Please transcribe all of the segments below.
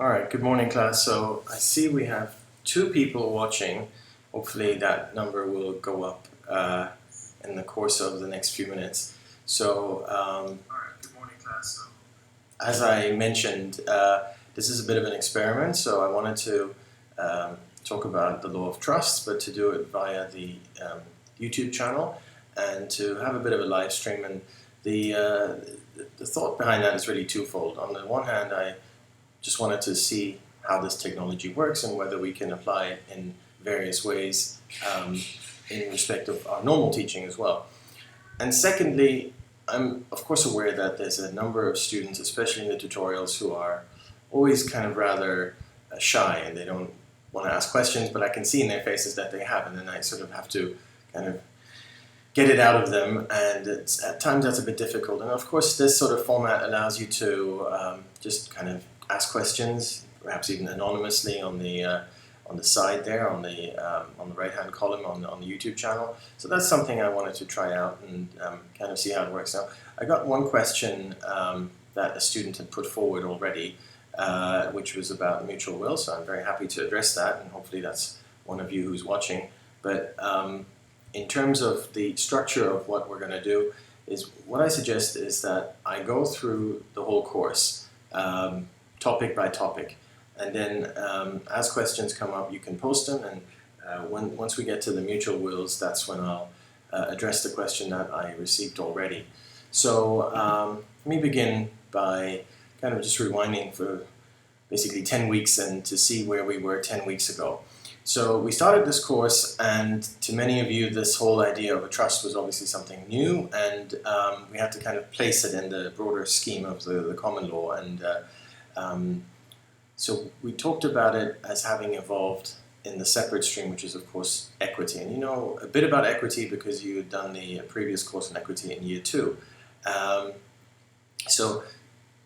All right, good morning, class. So I see we have two people watching. Hopefully that number will go up in the course of the next few minutes. So, all right, good morning, class. So, as I mentioned, this is a bit of an experiment. So I wanted to talk about the law of trust, but to do it via the YouTube channel and to have a bit of a live stream. And the thought behind that is really twofold. On the one hand, I just wanted to see how this technology works and whether we can apply it in various ways in respect of our normal teaching as well. And secondly, I'm of course aware that there's a number of students, especially in the tutorials, who are always kind of rather shy and they don't want to ask questions, but I can see in their faces that they have, and then I sort of have to kind of get it out of them, and at times that's a bit difficult. And of course this sort of format allows you to just kind of ask questions, perhaps even anonymously on the side there, on the right-hand column on the YouTube channel. So that's something I wanted to try out and kind of see how it works. Now, I got one question that a student had put forward already, which was about mutual will, so I'm very happy to address that, and hopefully that's one of you who's watching. But in terms of the structure of what we're going to do, is what I suggest is that I go through the whole course, topic by topic, and then as questions come up you can post them, and once we get to the mutual wills, that's when I'll address the question that I received already. So let me begin by kind of just rewinding for basically 10 weeks and to see where we were 10 weeks ago. So we started this course, and to many of you this whole idea of a trust was obviously something new, and we had to kind of place it in the broader scheme of the common law. And so we talked about it as having evolved in the separate stream, which is of course equity. And you know a bit about equity because you had done the previous course on equity in year 2. So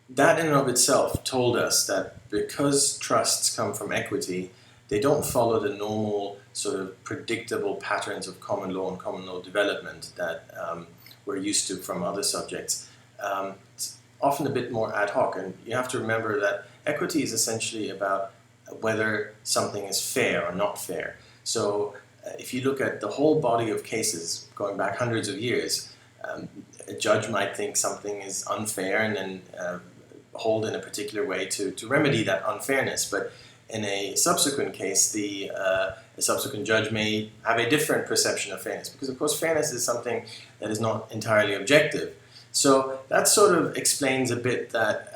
that in and of itself told us that because trusts come from equity, they don't follow the normal sort of predictable patterns of common law and common law development that we're used to from other subjects. It's often a bit more ad hoc, and you have to remember that equity is essentially about whether something is fair or not fair. So if you look at the whole body of cases going back hundreds of years, a judge might think something is unfair and then hold in a particular way to remedy that unfairness. But in a subsequent case, a subsequent judge may have a different perception of fairness, because of course fairness is something that is not entirely objective. So that sort of explains a bit that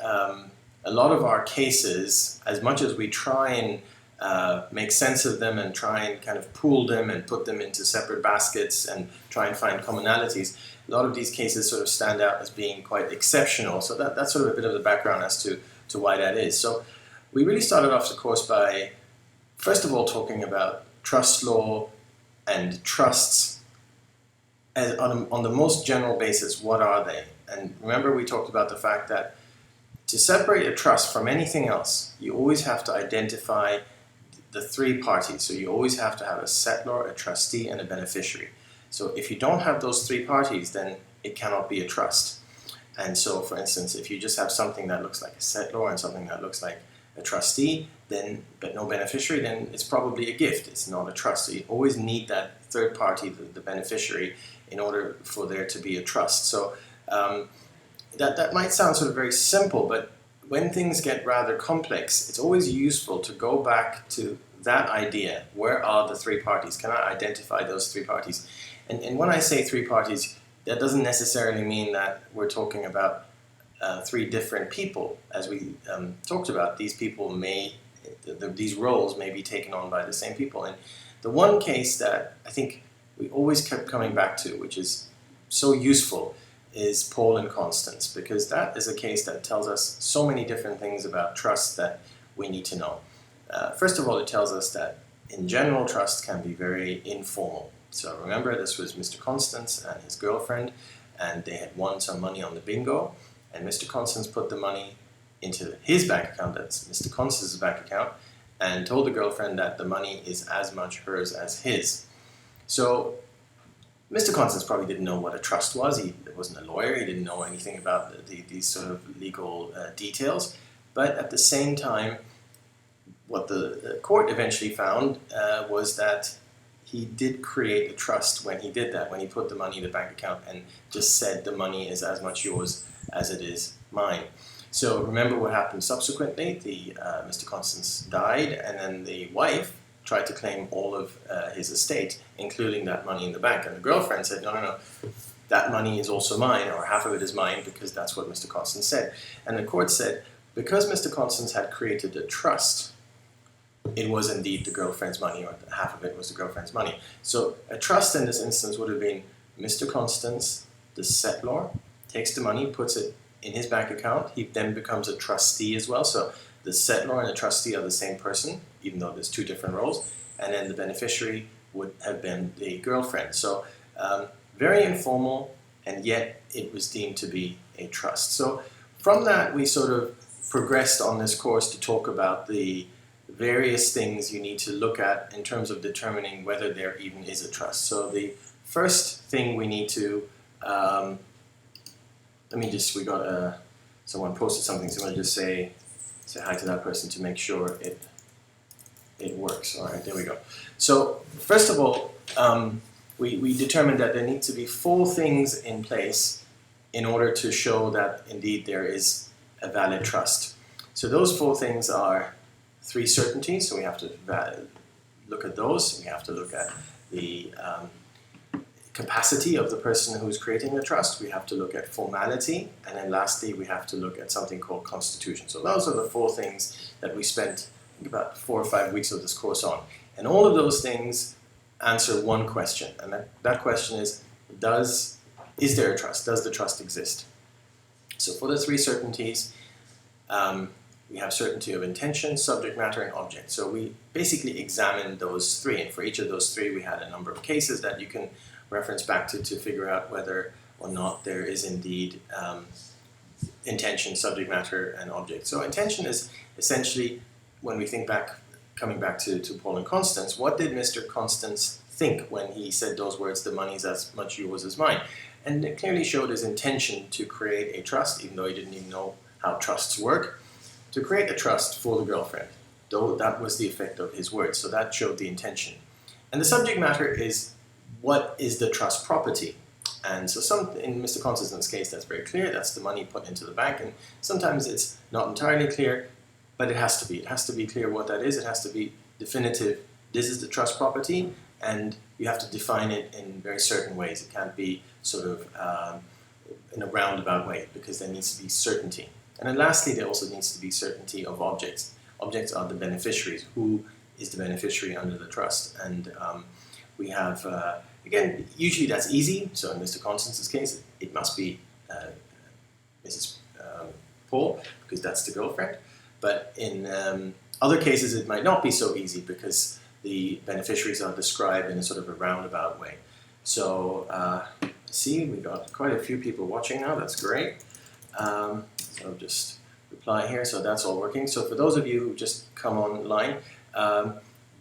a lot of our cases, as much as we try and make sense of them and try and kind of pool them and put them into separate baskets and try and find commonalities, a lot of these cases sort of stand out as being quite exceptional. So that's sort of a bit of the background as to why that is. So we really started off the course by, first of all, talking about trust law and trusts as on the most general basis. What are they? And remember, we talked about the fact that to separate a trust from anything else, you always have to identify the three parties. So you always have to have a settlor, a trustee, and a beneficiary. So if you don't have those three parties, then it cannot be a trust. And so, for instance, if you just have something that looks like a settlor and something that looks like a trustee, then but no beneficiary, then it's probably a gift. It's not a trust. So you always need that third party, the beneficiary, in order for there to be a trust. So that might sound sort of very simple, but when things get rather complex, it's always useful to go back to that idea. Where are the three parties? Can I identify those three parties? And when I say three parties, that doesn't necessarily mean that we're talking about three different people. As we talked about, these people these roles may be taken on by the same people. And the one case that I think we always kept coming back to, which is so useful, is Paul and Constance, because that is a case that tells us so many different things about trust that we need to know. First of all, it tells us that in general, trust can be very informal. So remember, this was Mr. Constance and his girlfriend, and they had won some money on the bingo, and Mr. Constance put the money into his bank account, that's Mr. Constance's bank account, and told the girlfriend that the money is as much hers as his. So Mr. Constance probably didn't know what a trust was. He wasn't a lawyer. He didn't know anything about these sort of legal details. But at the same time, what the court eventually found was that he did create a trust when he did that, when he put the money in the bank account and just said the money is as much yours as it is mine. So remember what happened subsequently. Mr. Constance died, and then the wife tried to claim all of his estate, including that money in the bank. And the girlfriend said, no, no, no, that money is also mine, or half of it is mine, because that's what Mr. Constance said. And the court said, because Mr. Constance had created a trust, it was indeed the girlfriend's money, or half of it was the girlfriend's money. So a trust in this instance would have been Mr. Constance, the settlor, takes the money, puts it in his bank account. He then becomes a trustee as well. So the settlor and the trustee are the same person, even though there's two different roles. And then the beneficiary would have been the girlfriend. So very informal, and yet it was deemed to be a trust. So from that, we sort of progressed on this course to talk about the various things you need to look at in terms of determining whether there even is a trust. So the first thing we need to, we got someone posted something, so I'm going to just say hi to that person to make sure it works. All right, there we go. So first of all, we determined that there need to be 4 things in place in order to show that indeed there is a valid trust. So those 4 things are 3 certainties, so we have to look at those. We have to look at the capacity of the person who's creating the trust. We have to look at formality, and then lastly we have to look at something called constitution. So those are the 4 things that we spent about 4 or 5 weeks of this course on. And all of those things answer one question, and that question is there a trust? Does the trust exist? So for the 3 certainties, we have certainty of intention, subject matter, and object. So we basically examined those 3, and for each of those 3 we had a number of cases that you can reference back to figure out whether or not there is indeed intention, subject matter, and object. So intention is essentially, when we think back, coming back to Paul and Constance, what did Mr. Constance think when he said those words, the money's as much yours as mine? And it clearly showed his intention to create a trust, even though he didn't even know how trusts work, to create a trust for the girlfriend, though that was the effect of his words. So that showed the intention. And the subject matter is, what is the trust property? And so in Mr. Constance's case, that's very clear. That's the money put into the bank. And sometimes it's not entirely clear, but it has to be. It has to be clear what that is. It has to be definitive. This is the trust property, and you have to define it in very certain ways. It can't be sort of in a roundabout way, because there needs to be certainty. And then lastly, there also needs to be certainty of objects. Objects are the beneficiaries. Who is the beneficiary under the trust? And we have, again, usually that's easy. So in Mr. Constance's case, it must be Mrs. Paul, because that's the girlfriend. But in other cases, it might not be so easy, because the beneficiaries are described in a sort of a roundabout way. So see, we got quite a few people watching now. That's great. So I'll just reply here. So that's all working. So for those of you who just come online,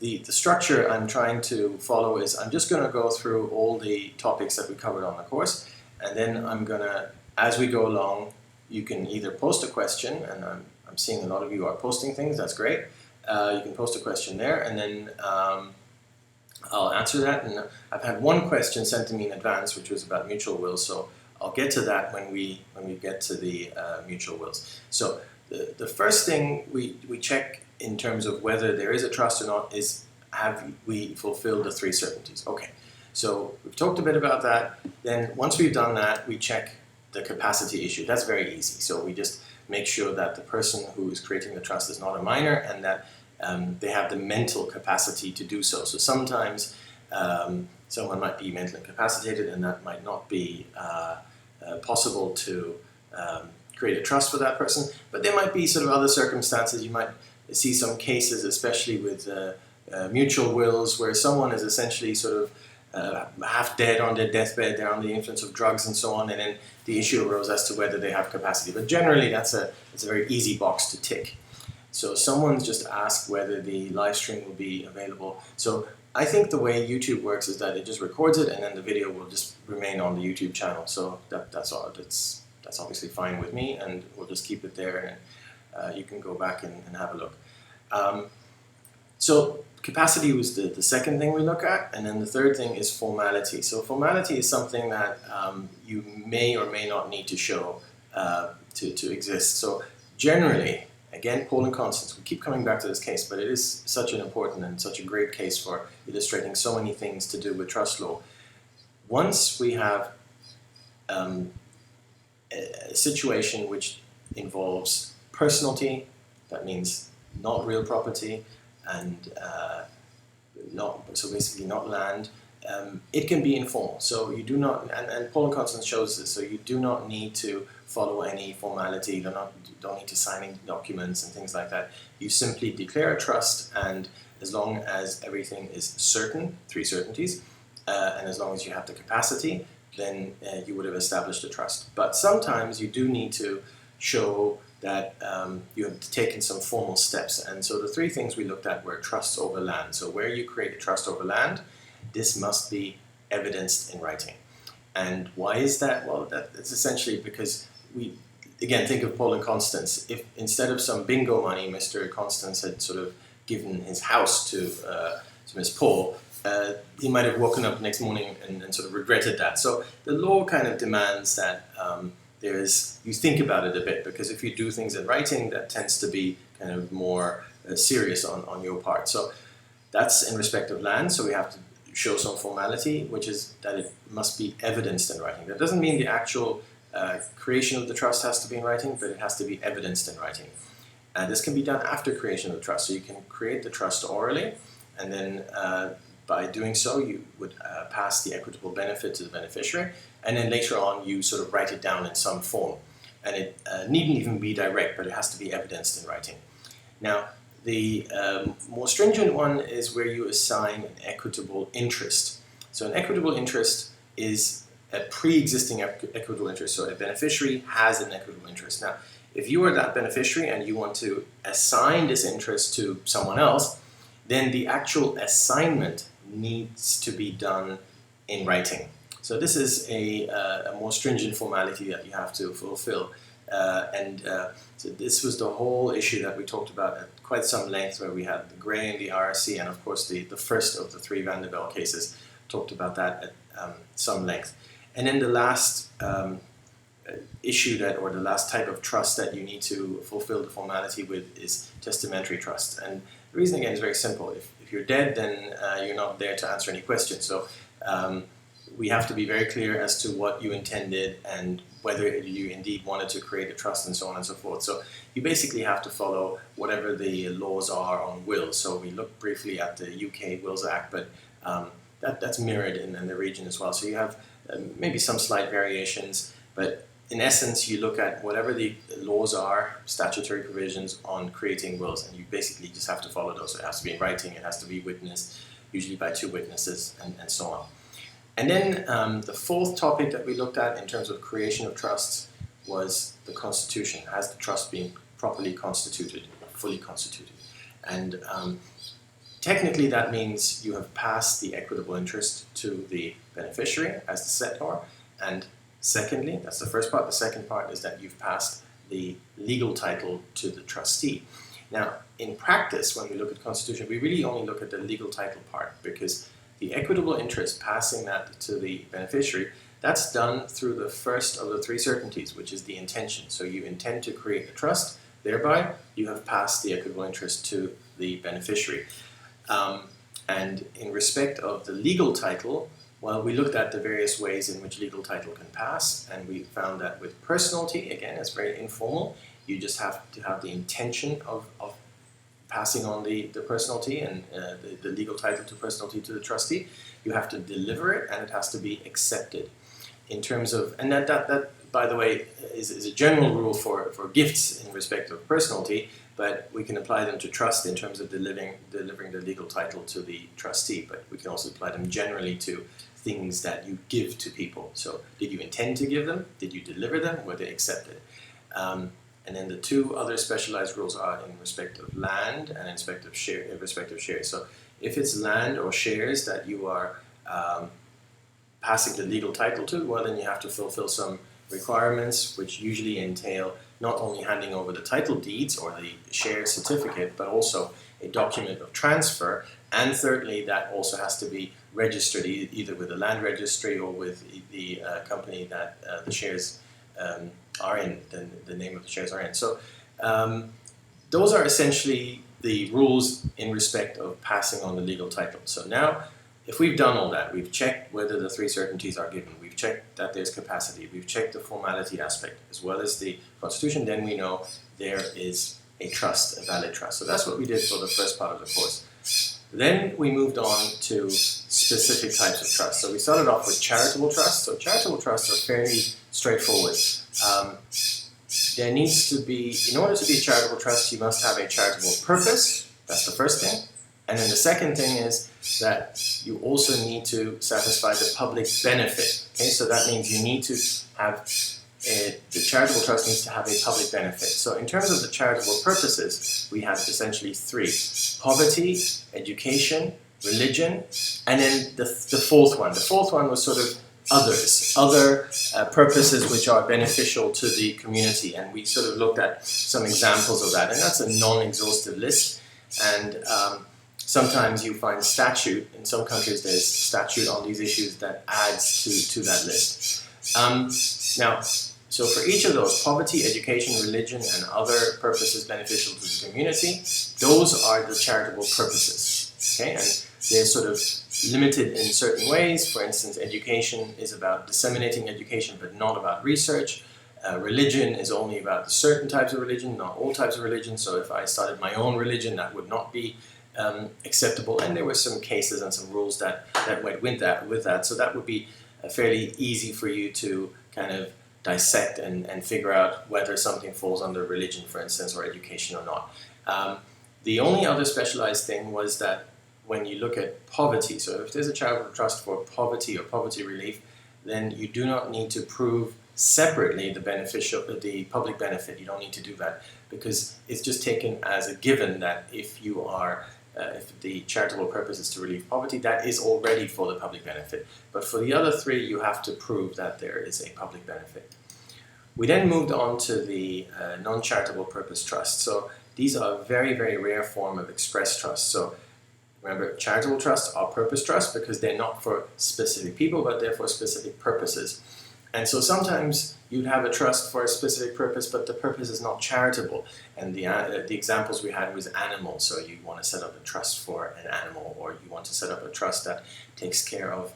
the structure I'm trying to follow is I'm just going to go through all the topics that we covered on the course, and then I'm going to, as we go along, you can either post a question, and I'm seeing a lot of you are posting things, that's great. You can post a question there, and then I'll answer that. And I've had one question sent to me in advance, which was about mutual wills, so I'll get to that when we get to the mutual wills. So the first thing we check in terms of whether there is a trust or not is, have we fulfilled the 3 certainties? Okay, so we've talked a bit about that. Then once we've done that, we check the capacity issue. That's very easy. So we just make sure that the person who is creating the trust is not a minor, and that they have the mental capacity to do so. So sometimes someone might be mentally incapacitated, and that might not be possible to create a trust for that person. But there might be sort of other circumstances. You might see some cases, especially with mutual wills, where someone is essentially sort of half dead on their deathbed, they're under the influence of drugs and so on, and then the issue arose as to whether they have capacity. But generally, it's a very easy box to tick. So someone's just asked whether the live stream will be available. So I think the way YouTube works is that it just records it, and then the video will just remain on the YouTube channel. So that's all. That's obviously fine with me, and we'll just keep it there, and you can go back and have a look. So capacity was the second thing we look at, and then the third thing is formality. So formality is something that you may or may not need to show to exist. So generally, again, Paul and Constance, we keep coming back to this case, but it is such an important and such a great case for illustrating so many things to do with trust law. Once we have a situation which involves personality, that means not real property, and basically not land, it can be informal. So you do not, and Paul and Constance shows this, so you do not need to follow any formality, you don't need to sign any documents and things like that. You simply declare a trust, and as long as everything is certain, 3 certainties, and as long as you have the capacity, then you would have established a trust. But sometimes you do need to show that you have taken some formal steps. And so the 3 things we looked at were trusts over land. So where you create a trust over land, this must be evidenced in writing. And why is that? Well, that's essentially because we, again, think of Paul and Constance. If instead of some bingo money, Mr. Constance had sort of given his house to Miss Paul, he might have woken up the next morning and sort of regretted that. So the law kind of demands that you think about it a bit, because if you do things in writing, that tends to be kind of more serious on your part. So that's in respect of land, so we have to show some formality, which is that it must be evidenced in writing. That doesn't mean the actual creation of the trust has to be in writing, but it has to be evidenced in writing. And this can be done after creation of the trust. So you can create the trust orally, and then by doing so, you would pass the equitable benefit to the beneficiary, and then later on you sort of write it down in some form. And it needn't even be direct, but it has to be evidenced in writing. Now, the more stringent one is where you assign an equitable interest. So an equitable interest is a pre-existing equitable interest. So a beneficiary has an equitable interest. Now, if you are that beneficiary and you want to assign this interest to someone else, then the actual assignment needs to be done in writing. So this is a more stringent formality that you have to fulfill. So this was the whole issue that we talked about at quite some length, where we had the Gray and the RSC, and of course the first of the 3 Van der Bell cases talked about that at some length. And then the last issue or the last type of trust that you need to fulfill the formality with is testamentary trust. And the reason, again, is very simple. If you're dead, then you're not there to answer any questions. So we have to be very clear as to what you intended and whether you indeed wanted to create a trust and so on and so forth. So you basically have to follow whatever the laws are on wills. So we looked briefly at the UK Wills Act, but that's mirrored in the region as well. So you have maybe some slight variations, but in essence, you look at whatever the laws are, statutory provisions on creating wills, and you basically just have to follow those. So it has to be in writing, it has to be witnessed, usually by 2 witnesses, and so on. And then the 4th topic that we looked at in terms of creation of trusts was the constitution. Has the trust been properly constituted, fully constituted? And technically that means you have passed the equitable interest to the beneficiary as the settlor, and secondly, that's the first part. The second part is that you've passed the legal title to the trustee. Now, in practice, when we look at constitution, we really only look at the legal title part, because the equitable interest, passing that to the beneficiary, that's done through the first of the 3 certainties, which is the intention. So you intend to create a trust, thereby you have passed the equitable interest to the beneficiary. And in respect of the legal title, well, we looked at the various ways in which legal title can pass, and we found that with personality, again, it's very informal. You just have to have the intention of passing on the personality and the legal title to personality to the trustee. You have to deliver it, and it has to be accepted. In terms of, and that by the way, is a general rule for gifts in respect of personality, but we can apply them to trust in terms of delivering the legal title to the trustee, but we can also apply them generally to things that you give to people. So did you intend to give them? Did you deliver them? Were they accepted? And then the 2 other specialized rules are in respect of land and in respect of shares. So if it's land or shares that you are passing the legal title to, well, then you have to fulfill some requirements, which usually entail not only handing over the title deeds or the share certificate, but also a document of transfer, and thirdly, that also has to be registered either with the land registry or with the company that the shares are in, the name of the shares are in. So those are essentially the rules in respect of passing on the legal title. So now, if we've done all that, we've checked whether the three certainties are given, we've checked that there's capacity, we've checked the formality aspect as well as the constitution, then we know there is a trust, a valid trust. So that's what we did for the first part of the course. Then we moved on to specific types of trust. So we started off with charitable trusts. So charitable trusts are fairly straightforward. There needs to be, in order to be a charitable trust, you must have a charitable purpose. That's the first thing. And then the second thing is that you also need to satisfy the public benefit. Okay, so that means you need to have, the charitable trust needs to have a public benefit. So in terms of the charitable purposes, we have essentially three: poverty, education, religion, and then the fourth one. The fourth one was sort of other purposes which are beneficial to the community. And we sort of looked at some examples of that. And that's a non-exhaustive list. And sometimes you find statute. In some countries there's statute on these issues that adds to that list. Now, so for each of those, poverty, education, religion, and other purposes beneficial to the community, those are the charitable purposes. Okay, and they're sort of limited in certain ways. For instance, education is about disseminating education, but not about research. Religion is only about certain types of religion, not all types of religion. So if I started my own religion, that would not be acceptable. And there were some cases and some rules that went with that. So that would be fairly easy for you to kind of dissect and figure out whether something falls under religion, for instance, or education or not. The only other specialized thing was that when you look at poverty, so if there's a charitable trust for poverty or poverty relief, then you do not need to prove separately the public benefit. You don't need to do that because it's just taken as a given that if you are if the charitable purpose is to relieve poverty, that is already for the public benefit. But for the other three, you have to prove that there is a public benefit. We then moved on to the non-charitable purpose trust. So these are a very, very rare form of express trust. So remember, charitable trusts are purpose trusts because they're not for specific people, but they're for specific purposes. And so sometimes you'd have a trust for a specific purpose, but the purpose is not charitable. And the examples we had was animals. So you want to set up a trust for an animal, or you want to set up a trust that takes care of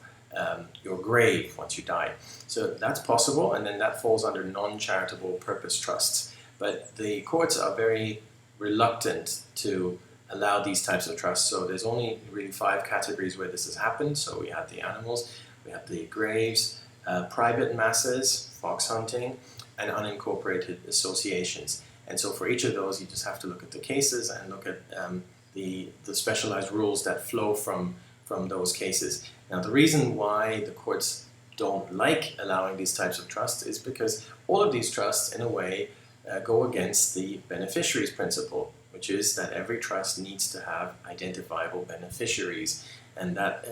your grave once you die. So that's possible, and then that falls under non-charitable purpose trusts. But the courts are very reluctant to allow these types of trusts. So there's only really 5 categories where this has happened. So we have the animals, we have the graves, private masses, fox hunting, and unincorporated associations. And so for each of those, you just have to look at the cases and look at the specialized rules that flow from those cases. Now, the reason why the courts don't like allowing these types of trusts is because all of these trusts, in a way, go against the beneficiaries principle, which is that every trust needs to have identifiable beneficiaries. And that,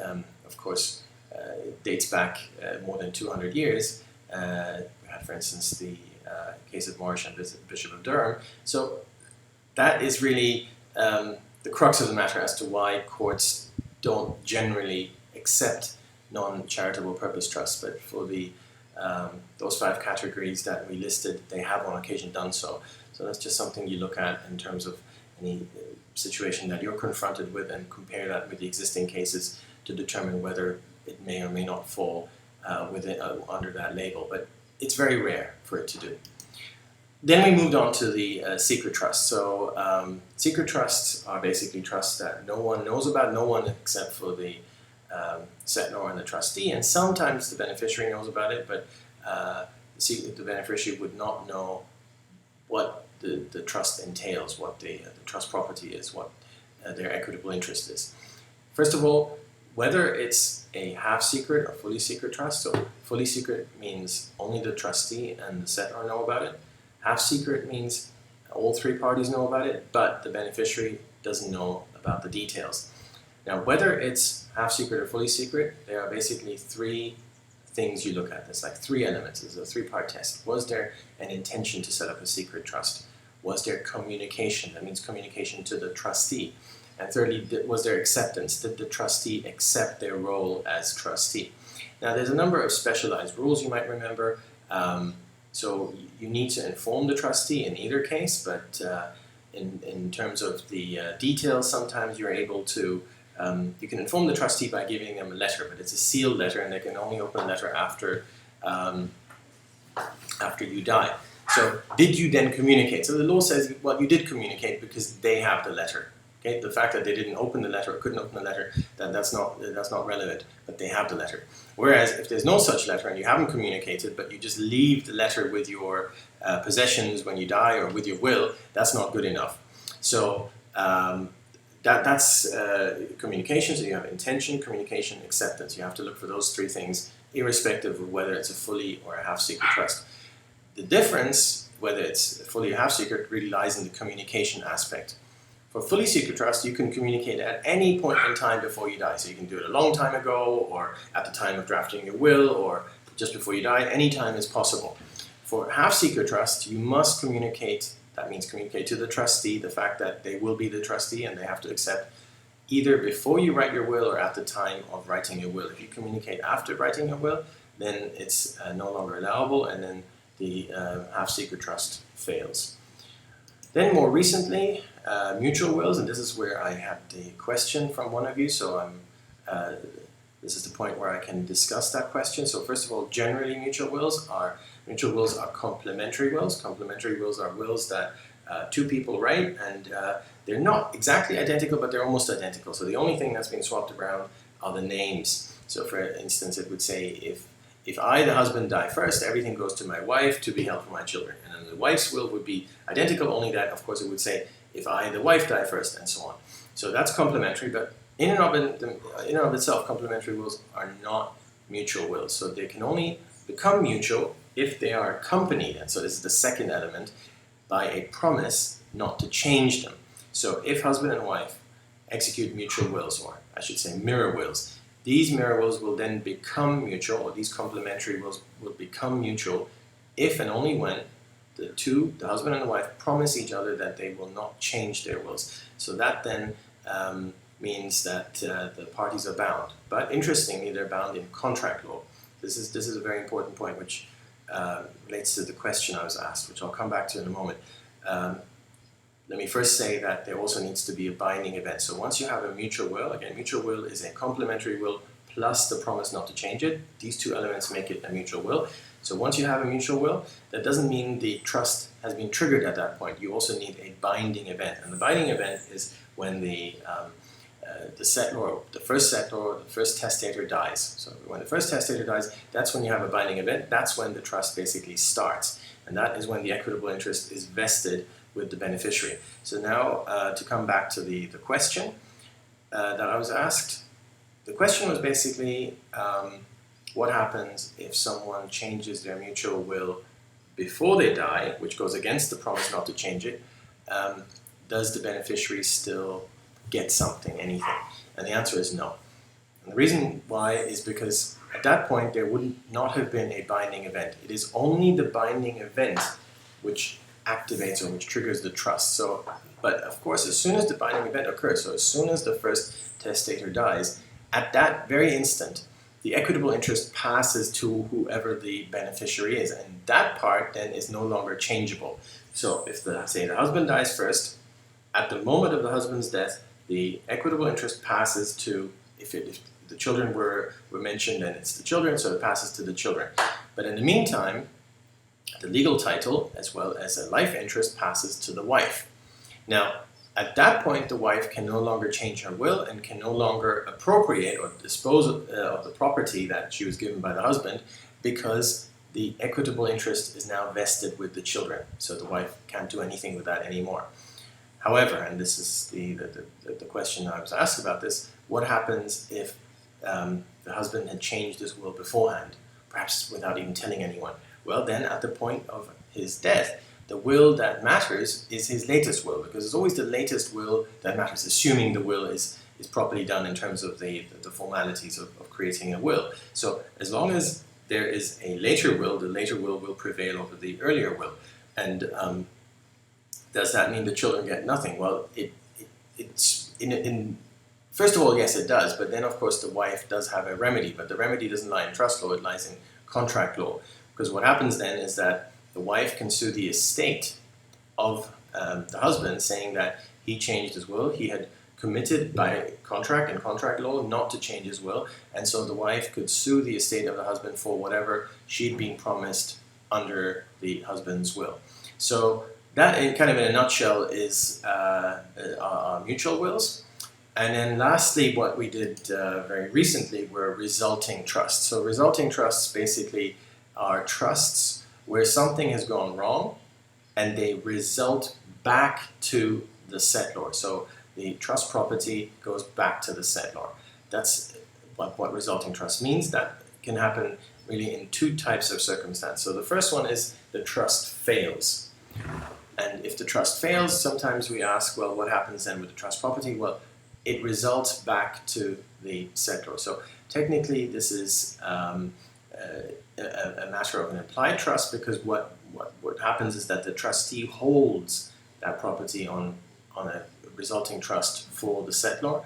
of course, dates back more than 200 years. We had, for instance, the case of Morris and Bishop of Durham. So that is really the crux of the matter as to why courts don't generally accept non-charitable purpose trusts. But for the those 5 categories that we listed, they have on occasion done so. So that's just something you look at in terms of any situation that you're confronted with and compare that with the existing cases to determine whether it may or may not fall under that label. But it's very rare for it to do. Then we moved on to the secret trust. So secret trusts are basically trusts that no one knows about, no one except for the settlor and the trustee, and sometimes the beneficiary knows about it, but the beneficiary would not know what the trust entails, what the trust property is, what their equitable interest is. First of all, whether it's a half-secret or fully secret trust, so fully secret means only the trustee and the settlor know about it. Half-secret means all 3 parties know about it, but the beneficiary doesn't know about the details. Now, whether it's half-secret or fully secret, there are basically 3 things you look at. There's like 3 elements. It's a 3-part test. Was there an intention to set up a secret trust? Was there communication? That means communication to the trustee. And thirdly, was there acceptance? Did the trustee accept their role as trustee? Now, there's a number of specialized rules you might remember. So you need to inform the trustee in either case, but in terms of the details, sometimes you're able to, you can inform the trustee by giving them a letter, but it's a sealed letter and they can only open a letter after you die. So did you then communicate? So the law says, well, you did communicate because they have the letter. Okay? The fact that they didn't open the letter or couldn't open the letter, that's not relevant, but they have the letter. Whereas if there's no such letter and you haven't communicated, but you just leave the letter with your possessions when you die or with your will, that's not good enough. So that's communication. So you have intention, communication, acceptance. You have to look for those three things, irrespective of whether it's a fully or a half-secret trust. The difference, whether it's fully or half-secret, really lies in the communication aspect. For fully secret trust, you can communicate at any point in time before you die. So you can do it a long time ago, or at the time of drafting your will, or just before you die. Any time is possible. For half-secret trust, you must communicate. That means communicate to the trustee the fact that they will be the trustee and they have to accept either before you write your will or at the time of writing your will. If you communicate after writing your will, then it's no longer allowable, and then the half-secret trust fails. Then more recently, mutual wills, and this is where I had the question from one of you, so this is the point where I can discuss that question. So first of all, generally mutual wills are complementary wills. Complementary wills are wills that two people write, and they're not exactly identical, but they're almost identical. So the only thing that's being swapped around are the names. So for instance, it would say, if I, the husband, die first, everything goes to my wife to be held for my children. And then the wife's will would be identical, only that, of course, it would say, if I, the wife, die first, and so on. So that's complementary, but in and of itself, complementary wills are not mutual wills. So they can only become mutual if they are accompanied, and so this is the second element, by a promise not to change them. So if husband and wife execute mutual wills, or I should say mirror wills, these mirror wills will then become mutual, or these complementary wills will become mutual if and only when the husband and the wife, promise each other that they will not change their wills. So that then means that the parties are bound. But interestingly, they're bound in contract law. This is a very important point, which relates to the question I was asked, which I'll come back to in a moment. Let me first say that there also needs to be a binding event. So once you have a mutual will, again, mutual will is a complementary will plus the promise not to change it. These two elements make it a mutual will. So once you have a mutual will, that doesn't mean the trust has been triggered at that point. You also need a binding event. And the binding event is when the settlor, the first testator dies. So when the first testator dies, that's when you have a binding event. That's when the trust basically starts. And that is when the equitable interest is vested with the beneficiary. So now to come back to the question that I was asked. The question was basically what happens if someone changes their mutual will before they die, which goes against the promise not to change it. Does the beneficiary still get something, anything? And the answer is no. And the reason why is because at that point there would not have been a binding event. It is only the binding event which activates or which triggers the trust. So, but of course, as soon as the binding event occurs, so as soon as the first testator dies, at that very instant, the equitable interest passes to whoever the beneficiary is, and that part then is no longer changeable. So if the husband dies first, at the moment of the husband's death, the equitable interest passes to, if the children were mentioned, then it's the children, so it passes to the children. But in the meantime, the legal title, as well as a life interest, passes to the wife. Now, at that point, the wife can no longer change her will and can no longer appropriate or dispose of the property that she was given by the husband, because the equitable interest is now vested with the children. So the wife can't do anything with that anymore. However, and this is the question I was asked about this, what happens if the husband had changed his will beforehand, perhaps without even telling anyone? Well, then at the point of his death, the will that matters is his latest will, because it's always the latest will that matters, assuming the will is properly done in terms of the formalities of creating a will. So as long as there is a later will, the later will prevail over the earlier will. And does that mean the children get nothing? Well, first of all, yes, it does, but then of course the wife does have a remedy, but the remedy doesn't lie in trust law, it lies in contract law. Because what happens then is that the wife can sue the estate of the husband, saying that he changed his will, he had committed by contract and contract law not to change his will, and so the wife could sue the estate of the husband for whatever she'd been promised under the husband's will. So that, in a nutshell, is our mutual wills. And then lastly, what we did very recently were resulting trusts. So resulting trusts basically are trusts where something has gone wrong and they result back to the settlor. So the trust property goes back to the settlor. That's what resulting trust means. That can happen really in two types of circumstance. So the first one is the trust fails. And if the trust fails, sometimes we ask, well, what happens then with the trust property? Well, it results back to the settlor. So technically this is a matter of an implied trust, because what happens is that the trustee holds that property on a resulting trust for the settlor.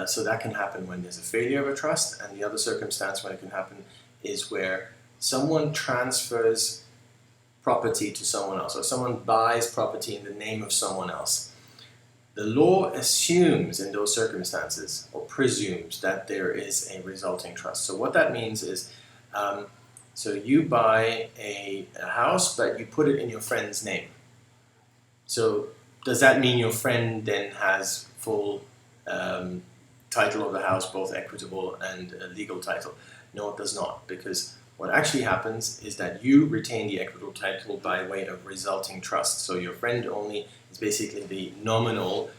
So that can happen when there's a failure of a trust, and the other circumstance when it can happen is where someone transfers property to someone else, or someone buys property in the name of someone else. The law assumes in those circumstances, or presumes, that there is a resulting trust. So what that means is, so you buy a house, but you put it in your friend's name. So does that mean your friend then has full title of the house, both equitable and legal title? No, it does not, because what actually happens is that you retain the equitable title by way of resulting trust. So your friend only is basically the nominal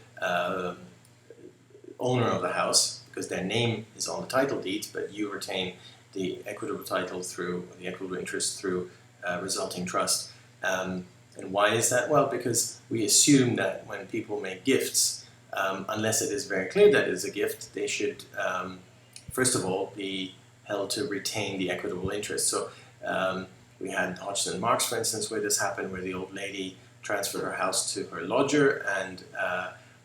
owner of the house, because their name is on the title deeds, but you retain the equitable title through the equitable interest through resulting trust. And why is that? Well, because we assume that when people make gifts, unless it is very clear that it is a gift, they should first of all be held to retain the equitable interest. So we had Hodgson and Marks, for instance, where this happened, where the old lady transferred her house to her lodger and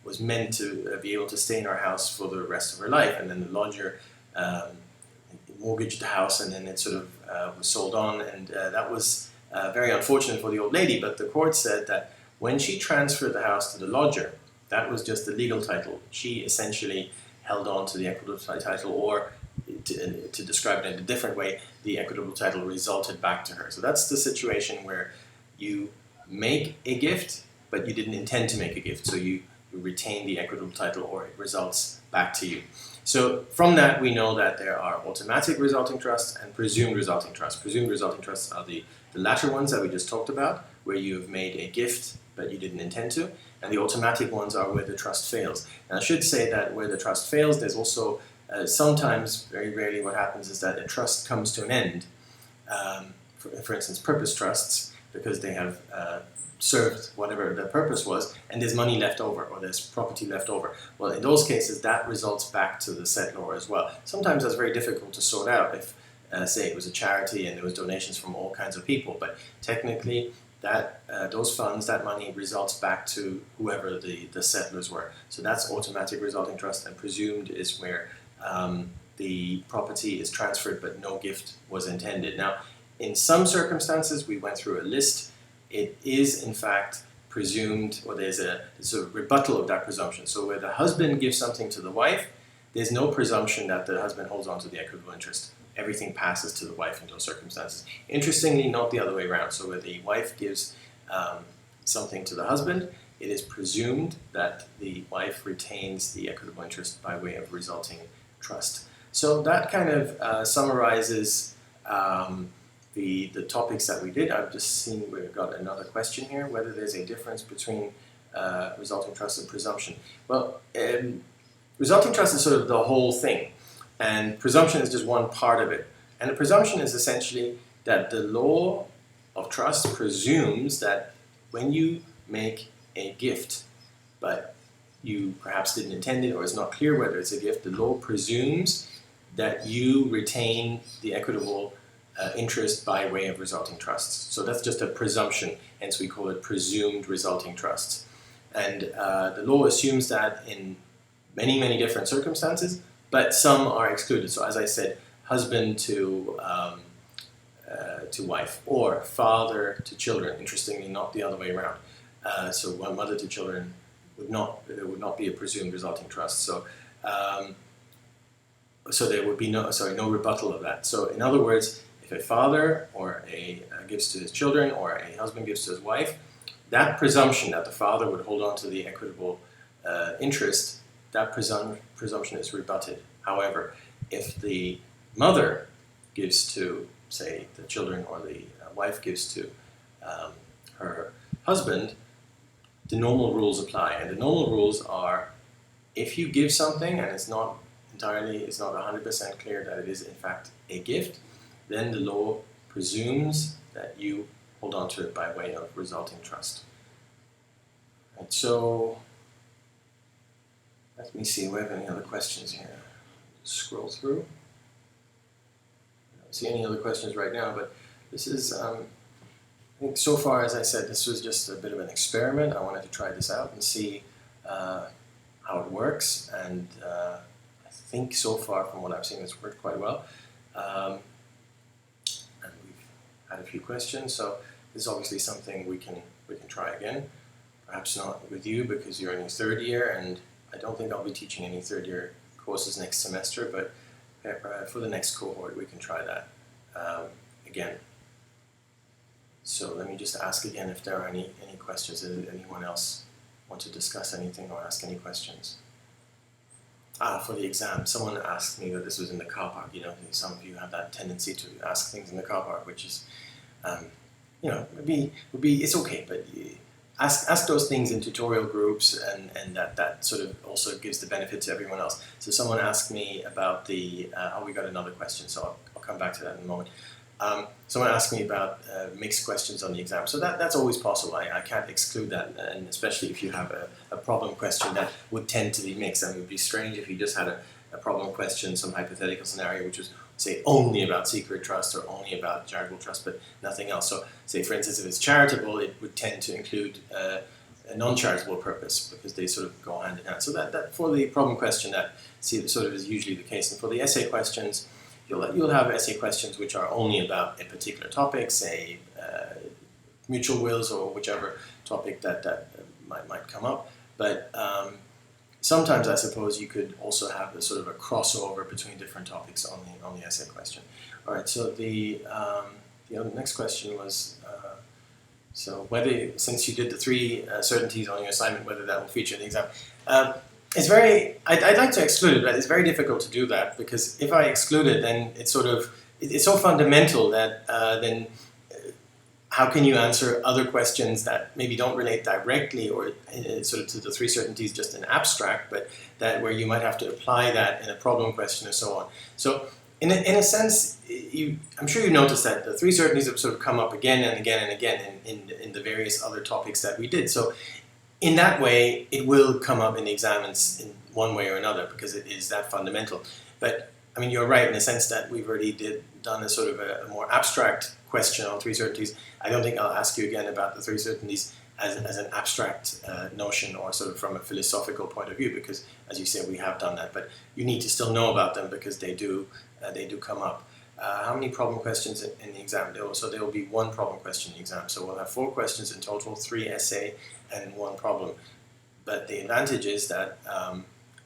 was meant to be able to stay in her house for the rest of her life. And then the lodger mortgaged the house, and then it sort of was sold on, and that was very unfortunate for the old lady. But the court said that when she transferred the house to the lodger, that was just the legal title. She essentially held on to the equitable title, or to describe it in a different way, the equitable title resulted back to her. So that's the situation where you make a gift, but you didn't intend to make a gift. So you retain the equitable title, or it results back to you. So from that, we know that there are automatic resulting trusts and presumed resulting trusts. Presumed resulting trusts are the latter ones that we just talked about, where you have made a gift, but you didn't intend to. And the automatic ones are where the trust fails. And I should say that where the trust fails, there's also sometimes, very rarely, what happens is that a trust comes to an end. For instance, purpose trusts, because they have served whatever the purpose was, and there's money left over, or there's property left over. Well, in those cases, that results back to the settlor as well. Sometimes that's very difficult to sort out if, say, it was a charity and there was donations from all kinds of people, but technically, that those funds, that money results back to whoever the settlers were. So that's automatic resulting trust, and presumed is where the property is transferred but no gift was intended. Now, in some circumstances, we went through a list, it is in fact presumed, or there's a sort of rebuttal of that presumption. So where the husband gives something to the wife, there's no presumption that the husband holds on to the equitable interest. Everything passes to the wife in those circumstances. Interestingly, not the other way around. So where the wife gives something to the husband, it is presumed that the wife retains the equitable interest by way of resulting trust. So that kind of summarizes the topics that we did. I've just seen we've got another question here, whether there's a difference between resulting trust and presumption. Well, resulting trust is sort of the whole thing, and presumption is just one part of it. And the presumption is essentially that the law of trust presumes that when you make a gift, but you perhaps didn't intend it, or it's not clear whether it's a gift, the law presumes that you retain the equitable interest by way of resulting trusts. So that's just a presumption, hence we call it presumed resulting trusts. And the law assumes that in many, many different circumstances, but some are excluded. So as I said, husband to wife, or father to children. Interestingly, not the other way around. So one mother to children would not be a presumed resulting trust. So so there would be no rebuttal of that. So in other words, if a father or gives to his children, or a husband gives to his wife, that presumption that the father would hold on to the equitable interest, that presumption is rebutted. However, if the mother gives to, say, the children, or the wife gives to her husband, the normal rules apply. And the normal rules are, if you give something and it's not 100% clear that it is in fact a gift, then the law presumes that you hold on to it by way of resulting trust. And so, let me see, do we have any other questions here? Scroll through. I don't see any other questions right now, but this is, I think so far, as I said, this was just a bit of an experiment. I wanted to try this out and see how it works, and I think so far, from what I've seen, it's worked quite well. And we've had a few questions, so this is obviously something we can try again. Perhaps not with you, because you're in your third year, and I don't think I'll be teaching any third year courses next semester, but for the next cohort we can try that again. So let me just ask again if there are any questions. Does anyone else want to discuss anything or ask any questions? For the exam, someone asked me that this was in the car park. You know, some of you have that tendency to ask things in the car park, which is, you know, would be it's okay, but ask those things in tutorial groups, and that sort of also gives the benefit to everyone else. So someone asked me about the, we got another question, so I'll come back to that in a moment. Someone asked me about mixed questions on the exam. So that's always possible. I can't exclude that, and especially if you have a problem question that would tend to be mixed. And it would be strange if you just had a problem question, some hypothetical scenario, which was, say, only about secret trust or only about charitable trust, but nothing else. So, say, for instance, if it's charitable, it would tend to include a non-charitable purpose, because they sort of go hand in hand. So that for the problem question, that sort of is usually the case. And for the essay questions, you'll have essay questions which are only about a particular topic, say mutual wills or whichever topic that might come up. But sometimes I suppose you could also have a sort of a crossover between different topics on the essay question. All right. So the next question was, so whether, since you did the 3 certainties on your assignment, whether that will feature in the exam. It's I'd like to exclude it, but it's very difficult to do that, because if I exclude it, then it's so fundamental that then how can you answer other questions that maybe don't relate directly or sort of to the 3 certainties just in abstract, but that where you might have to apply that in a problem question and so on. So in a sense, I'm sure you noticed that the 3 certainties have sort of come up again and again and again in the various other topics that we did. So in that way, it will come up in the exams in one way or another, because it is that fundamental. But I mean, you're right in the sense that we've already done a sort of a more abstract question on 3 certainties. I don't think I'll ask you again about the 3 certainties as an abstract notion, or sort of from a philosophical point of view, because, as you say, we have done that. But you need to still know about them, because they do come up. How many problem questions in the exam? So there will be 1 problem question in the exam. So we'll have 4 questions in total, 3 essay and 1 problem. But the advantage is that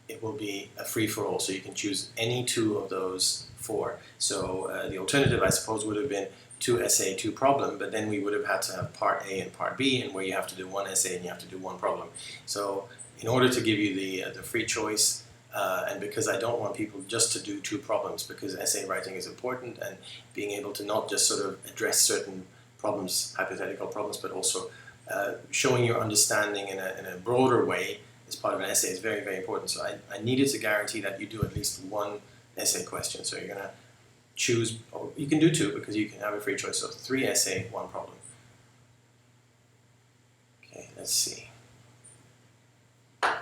it will be a free-for-all, so you can choose any 2 of those 4. So the alternative, I suppose, would have been 2 essay, 2 problem, but then we would have had to have part A and part B, and where you have to do 1 essay and you have to do 1 problem. So in order to give you the free choice, and because I don't want people just to do 2 problems, because essay writing is important, and being able to not just sort of address certain problems, hypothetical problems, but also showing your understanding in a broader way as part of an essay is very, very important. So I needed to guarantee that you do at least 1 essay question. So you're going to choose, or you can do 2 because you can have a free choice. So 3 essay, 1 problem. Okay, let's see. All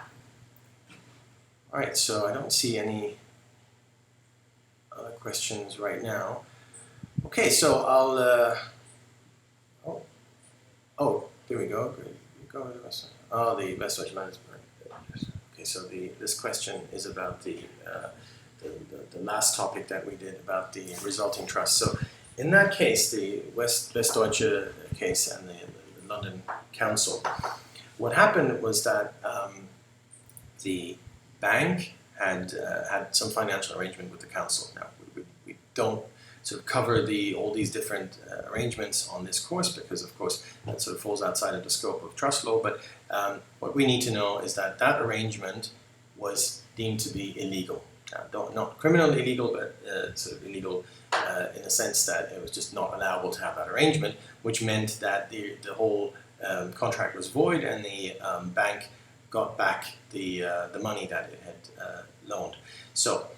right, so I don't see any other questions right now. Okay, so I'll, oh, there we go, go with the West. Oh, the West Deutsche Landesbank. Okay, so this question is about the last topic that we did about the resulting trust. So in that case, the Westdeutsche case and the London Council, what happened was that the bank had some financial arrangement with the council. Now, we don't sort of cover all these different arrangements on this course because, of course, that sort of falls outside of the scope of trust law. But what we need to know is that arrangement was deemed to be illegal. Not criminally illegal, but sort of illegal in the sense that it was just not allowable to have that arrangement, which meant that the whole contract was void and the bank got back the money that it had loaned. So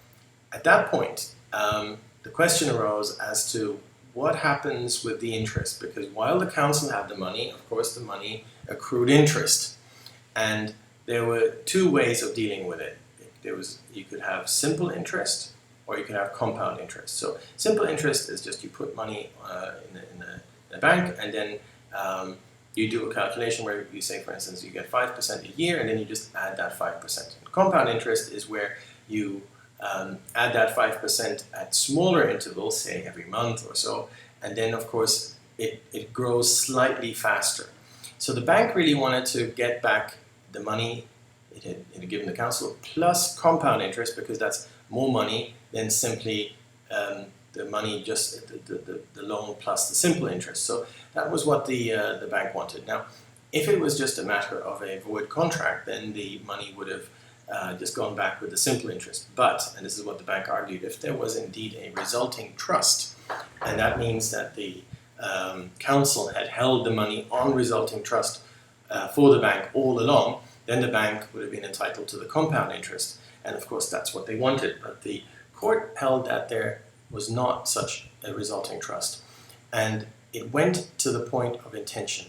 at that point, the question arose as to what happens with the interest, because while the council had the money, of course the money accrued interest. And there were two ways of dealing with it. You could have simple interest or you could have compound interest. So simple interest is just you put money in the bank and then you do a calculation where you say, for instance, you get 5% a year and then you just add that 5%. And compound interest is where you add that 5% at smaller intervals, say every month or so, and then of course it grows slightly faster. So the bank really wanted to get back the money it had given the council plus compound interest, because that's more money than simply the money, just the loan plus the simple interest. So that was what the bank wanted. Now, if it was just a matter of a void contract, then the money would have just gone back with the simple interest. But, and this is what the bank argued, if there was indeed a resulting trust, and that means that the council had held the money on resulting trust for the bank all along, then the bank would have been entitled to the compound interest. And of course that's what they wanted. But the court held that there was not such a resulting trust. And it went to the point of intention.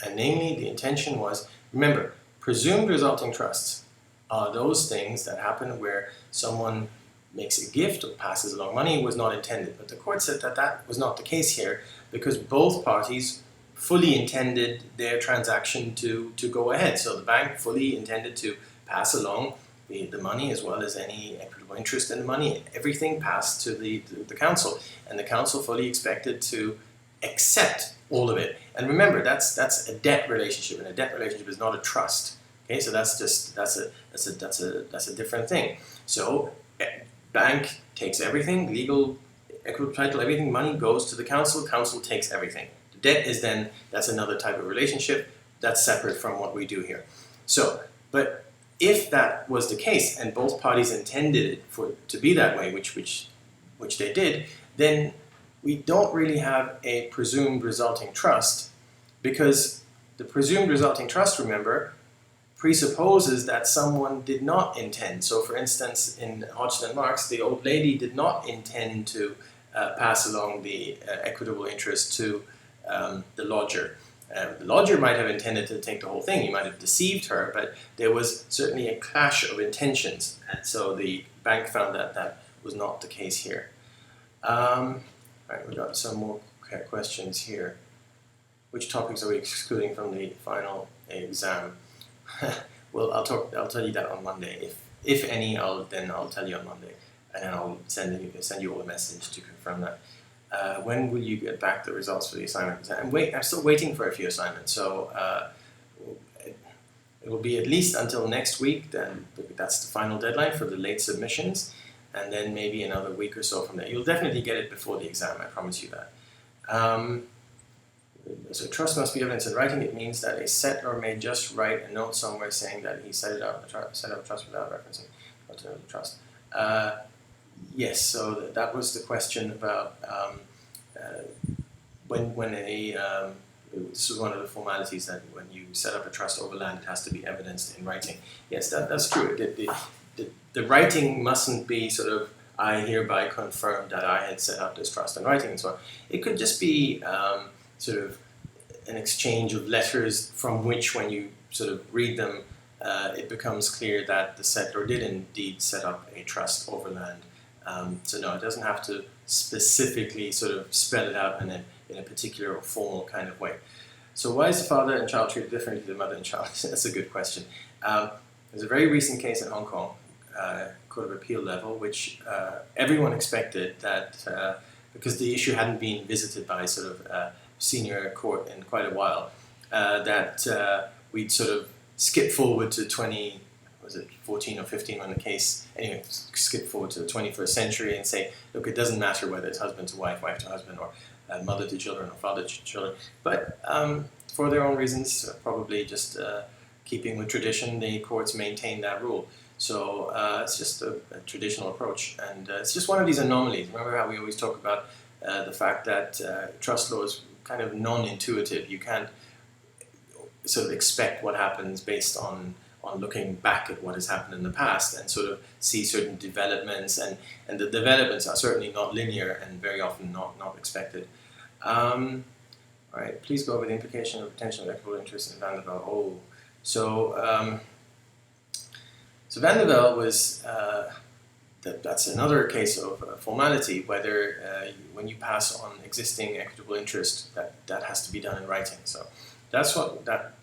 And namely, the intention was, remember, presumed resulting trusts are those things that happen where someone makes a gift or passes along money was not intended. But the court said that that was not the case here, because both parties fully intended their transaction to go ahead. So the bank fully intended to pass along the money as well as any equitable interest in the money. Everything passed to the council, and the council fully expected to accept all of it. And remember, that's a debt relationship, and a debt relationship is not a trust. Okay, so that's a different thing. So bank takes everything, legal, equitable title, everything, money goes to the council, council takes everything. Debt is then, that's another type of relationship that's separate from what we do here. So, but if that was the case and both parties intended it to be that way, which they did, then we don't really have a presumed resulting trust, because the presumed resulting trust, remember, presupposes that someone did not intend. So for instance, in Hodgson and Marks, the old lady did not intend to pass along the equitable interest to the lodger. The lodger might have intended to take the whole thing. He might have deceived her, but there was certainly a clash of intentions, and so the bank found that that was not the case here. Right, we got some more questions here. Which topics are we excluding from the final exam? Well, I'll tell you that on Monday. If any, I'll tell you on Monday, and then I'll send you all a message to confirm that. When will you get back the results for the assignment? I'm still waiting for a few assignments, so it will be at least until next week. Then that's the final deadline for the late submissions, and then maybe another week or so from there. You'll definitely get it before the exam, I promise you that. So trust must be evidence in writing. It means that a settlor may just write a note somewhere saying that he set up trust without referencing the trust. Yes, so that was the question about when this was one of the formalities, that when you set up a trust over land, it has to be evidenced in writing. Yes, that's true. The writing mustn't be sort of, I hereby confirm that I had set up this trust in writing and so on. It could just be sort of an exchange of letters from which, when you sort of read them, it becomes clear that the settlor did indeed set up a trust over land. So no, it doesn't have to specifically sort of spell it out in a particular or formal kind of way. So why is the father and child treated differently than the mother and child? That's a good question. There's a very recent case in Hong Kong, Court of Appeal level, which everyone expected that because the issue hadn't been visited by sort of senior court in quite a while, that we'd sort of skip forward to 14 or 15 on the case, anyway, skip forward to the 21st century and say, look, it doesn't matter whether it's husband to wife, wife to husband, or mother to children, or father to children. But for their own reasons, probably just keeping with tradition, the courts maintain that rule. So it's just a traditional approach, and it's just one of these anomalies. Remember how we always talk about the fact that trust law is kind of non-intuitive. You can't sort of expect what happens based on looking back at what has happened in the past and sort of see certain developments, and the developments are certainly not linear and very often not expected. All right, please go over the implication of retention of equitable interest in Van der Bell. So Van der Bell was, that's another case of formality, whether when you pass on existing equitable interest, that has to be done in writing. So that's what that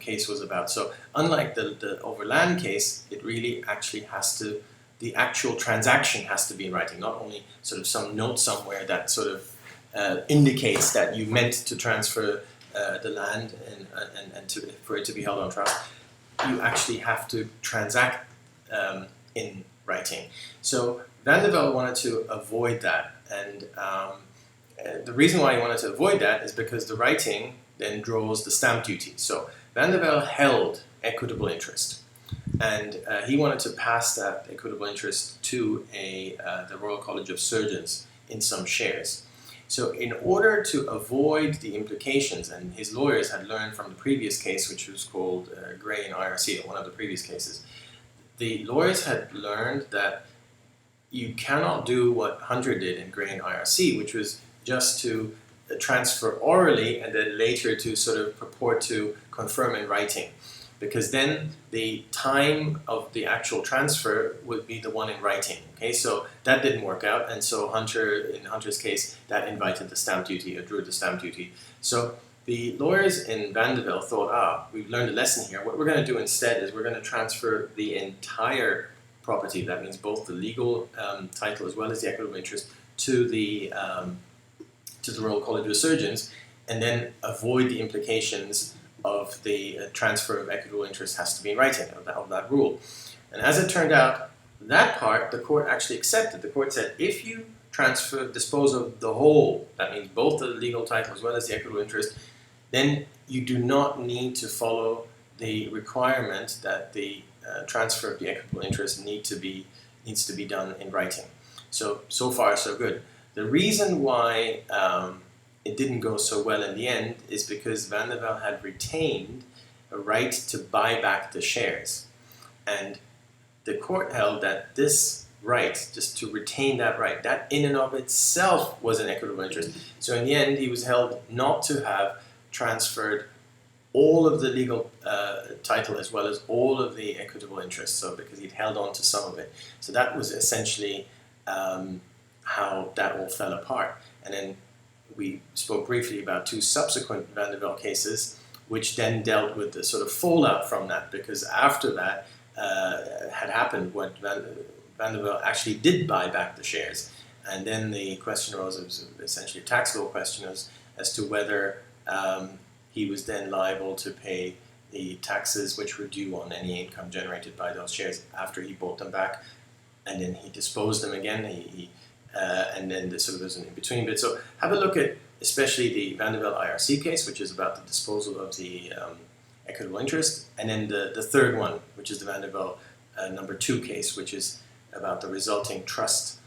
case was about. So unlike the overland case, it really actually has to, the actual transaction has to be in writing, not only sort of some note somewhere that sort of indicates that you meant to transfer the land and for it to be held on trust. You actually have to transact in writing. So Van der Bell wanted to avoid that, and the reason why he wanted to avoid that is because the writing then draws the stamp duty. So Van der Bell held equitable interest, and he wanted to pass that equitable interest to the Royal College of Surgeons in some shares. So in order to avoid the implications, and his lawyers had learned from the previous case, which was called Gray and IRC, one of the previous cases, the lawyers had learned that you cannot do what Hunter did in Gray and IRC, which was just to transfer orally and then later to sort of purport to confirm in writing, because then the time of the actual transfer would be the one in writing. Okay, so that didn't work out, and so in Hunter's case, that invited the stamp duty, or drew the stamp duty. So the lawyers in Van der Bell thought, we've learned a lesson here. What we're going to do instead is we're going to transfer the entire property, that means both the legal title as well as the equitable interest, to the Royal College of Surgeons, and then avoid the implications of the transfer of equitable interest has to be in writing, of that rule. And as it turned out, that part the court actually accepted. The court said, if you dispose of the whole, that means both the legal title as well as the equitable interest, then you do not need to follow the requirement that the transfer of the equitable interest needs to be done in writing. So far so good. The reason why it didn't go so well in the end is because Van der Bell had retained a right to buy back the shares. And the court held that this right, just to retain that right, that in and of itself was an equitable interest. So in the end, he was held not to have transferred all of the legal title as well as all of the equitable interest, so because he'd held on to some of it. So that was essentially how that all fell apart. And then we spoke briefly about two subsequent Van der Bell cases, which then dealt with the sort of fallout from that, because after that had happened, what Van der Bell actually did buy back the shares. And then the question arose, it was essentially a tax law question as to whether he was then liable to pay the taxes which were due on any income generated by those shares after he bought them back, and then he disposed them again. And then there's an in-between bit. So have a look at especially the Van der Bell IRC case, which is about the disposal of the equitable interest, and then the third one, which is the Van der Bell number 2 case, which is about the resulting trust,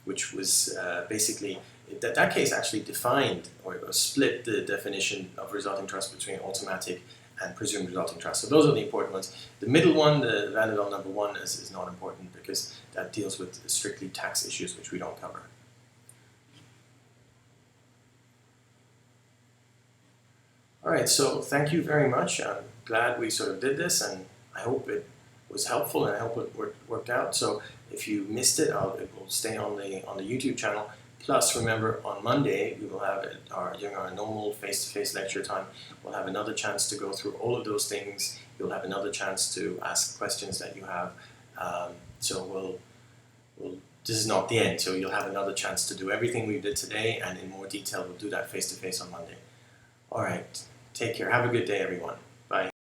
which was basically, that case actually defined or split the definition of resulting trust between automatic and presumed resulting trust. So those are the important ones. The middle one, the Van der Bell number 1, is not important because that deals with strictly tax issues, which we don't cover. All right, so thank you very much. I'm glad we sort of did this, and I hope it was helpful and I hope it worked out. So if you missed it, it will stay on the YouTube channel. Plus, remember, on Monday, we will have during our normal face-to-face lecture time, we'll have another chance to go through all of those things. You'll have another chance to ask questions that you have. So this is not the end, so you'll have another chance to do everything we did today, and in more detail, we'll do that face-to-face on Monday. All right, take care. Have a good day, everyone.